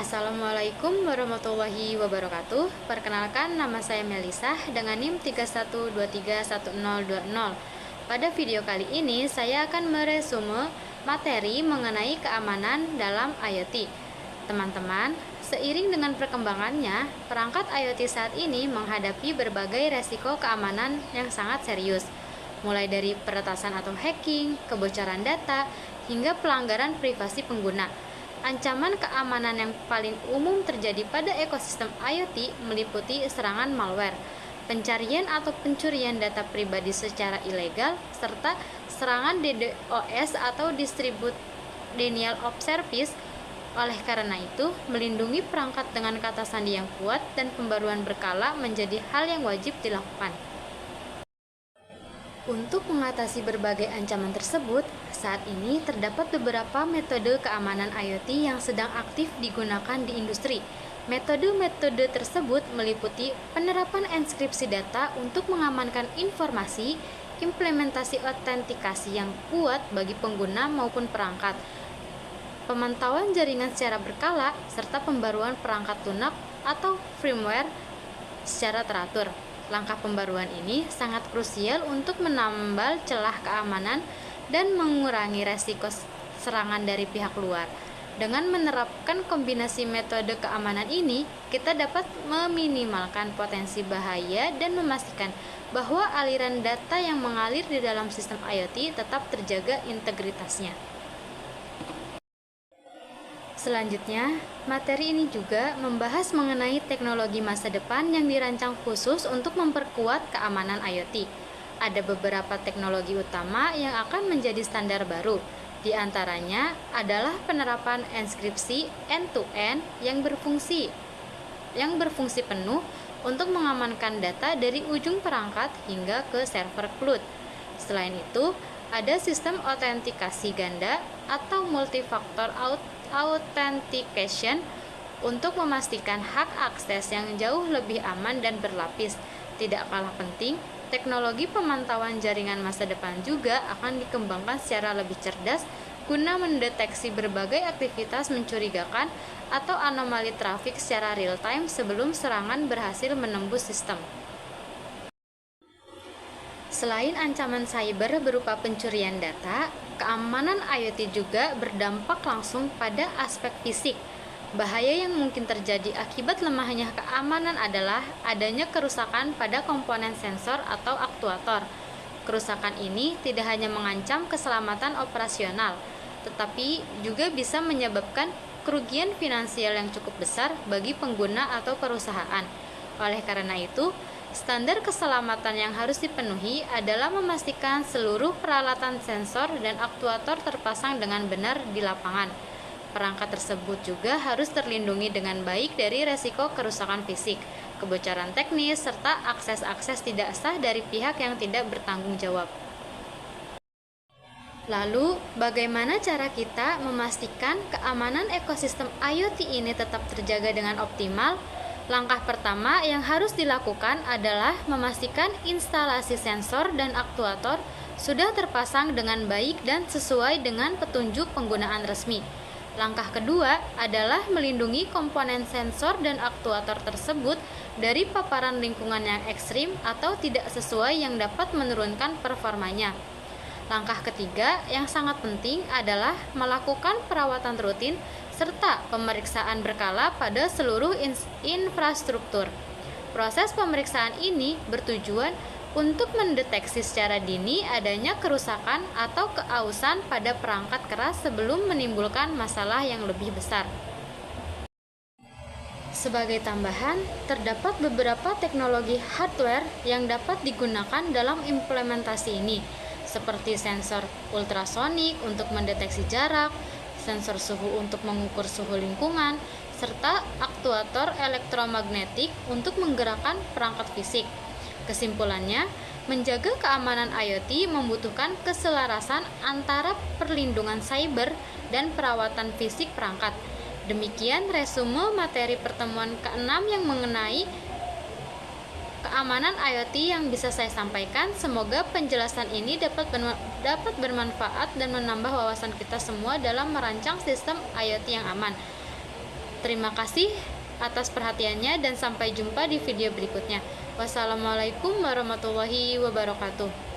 Assalamualaikum warahmatullahi wabarakatuh. Perkenalkan, nama saya Melisa dengan NIM 31231020. Pada video kali ini saya akan meresume materi mengenai keamanan dalam IoT. Teman-teman, seiring dengan perkembangannya, perangkat IoT saat ini menghadapi berbagai resiko keamanan yang sangat serius, mulai dari peretasan atau hacking, kebocoran data, hingga pelanggaran privasi pengguna. Ancaman keamanan yang paling umum terjadi pada ekosistem IoT meliputi serangan malware, pencarian atau pencurian data pribadi secara ilegal, serta serangan DDoS atau Distributed Denial of Service. Oleh karena itu, melindungi perangkat dengan kata sandi yang kuat dan pembaruan berkala menjadi hal yang wajib dilakukan. Untuk mengatasi berbagai ancaman tersebut, saat ini terdapat beberapa metode keamanan IoT yang sedang aktif digunakan di industri. Metode-metode tersebut meliputi penerapan enskripsi data untuk mengamankan informasi, implementasi autentikasi yang kuat bagi pengguna maupun perangkat, pemantauan jaringan secara berkala, serta pembaruan perangkat lunak atau firmware secara teratur. Langkah pembaruan ini sangat krusial untuk menambal celah keamanan dan mengurangi resiko serangan dari pihak luar. Dengan menerapkan kombinasi metode keamanan ini, kita dapat meminimalkan potensi bahaya dan memastikan bahwa aliran data yang mengalir di dalam sistem IoT tetap terjaga integritasnya. Selanjutnya, materi ini juga membahas mengenai teknologi masa depan yang dirancang khusus untuk memperkuat keamanan IoT. Ada beberapa teknologi utama yang akan menjadi standar baru. Di antaranya adalah penerapan enskripsi end-to-end yang berfungsi penuh untuk mengamankan data dari ujung perangkat hingga ke server cloud. Selain itu, ada sistem autentikasi ganda atau multifaktor authentication untuk memastikan hak akses yang jauh lebih aman dan berlapis. Tidak kalah penting, teknologi pemantauan jaringan masa depan juga akan dikembangkan secara lebih cerdas guna mendeteksi berbagai aktivitas mencurigakan atau anomali trafik secara real-time sebelum serangan berhasil menembus sistem. Selain ancaman cyber berupa pencurian data, keamanan IoT juga berdampak langsung pada aspek fisik. Bahaya yang mungkin terjadi akibat lemahnya keamanan adalah adanya kerusakan pada komponen sensor atau aktuator. Kerusakan ini tidak hanya mengancam keselamatan operasional, tetapi juga bisa menyebabkan kerugian finansial yang cukup besar bagi pengguna atau perusahaan. Oleh karena itu, standar keselamatan yang harus dipenuhi adalah memastikan seluruh peralatan sensor dan aktuator terpasang dengan benar di lapangan. Perangkat tersebut juga harus terlindungi dengan baik dari resiko kerusakan fisik, kebocoran teknis, serta akses-akses tidak sah dari pihak yang tidak bertanggung jawab. Lalu, bagaimana cara kita memastikan keamanan ekosistem IoT ini tetap terjaga dengan optimal? Langkah pertama yang harus dilakukan adalah memastikan instalasi sensor dan aktuator sudah terpasang dengan baik dan sesuai dengan petunjuk penggunaan resmi. Langkah kedua adalah melindungi komponen sensor dan aktuator tersebut dari paparan lingkungan yang ekstrim atau tidak sesuai yang dapat menurunkan performanya. Langkah ketiga yang sangat penting adalah melakukan perawatan rutin serta pemeriksaan berkala pada seluruh infrastruktur. Proses pemeriksaan ini bertujuan untuk mendeteksi secara dini adanya kerusakan atau keausan pada perangkat keras sebelum menimbulkan masalah yang lebih besar. Sebagai tambahan, terdapat beberapa teknologi hardware yang dapat digunakan dalam implementasi ini, seperti sensor ultrasonik untuk mendeteksi jarak, sensor suhu untuk mengukur suhu lingkungan, serta aktuator elektromagnetik untuk menggerakkan perangkat fisik. Kesimpulannya, menjaga keamanan IoT membutuhkan keselarasan antara perlindungan cyber dan perawatan fisik perangkat. Demikian resume materi pertemuan ke-6 yang mengenai keamanan IoT yang bisa saya sampaikan. Semoga penjelasan ini dapat bermanfaat dan menambah wawasan kita semua dalam merancang sistem IoT yang aman. Terima kasih atas perhatiannya dan sampai jumpa di video berikutnya. Wassalamualaikum warahmatullahi wabarakatuh.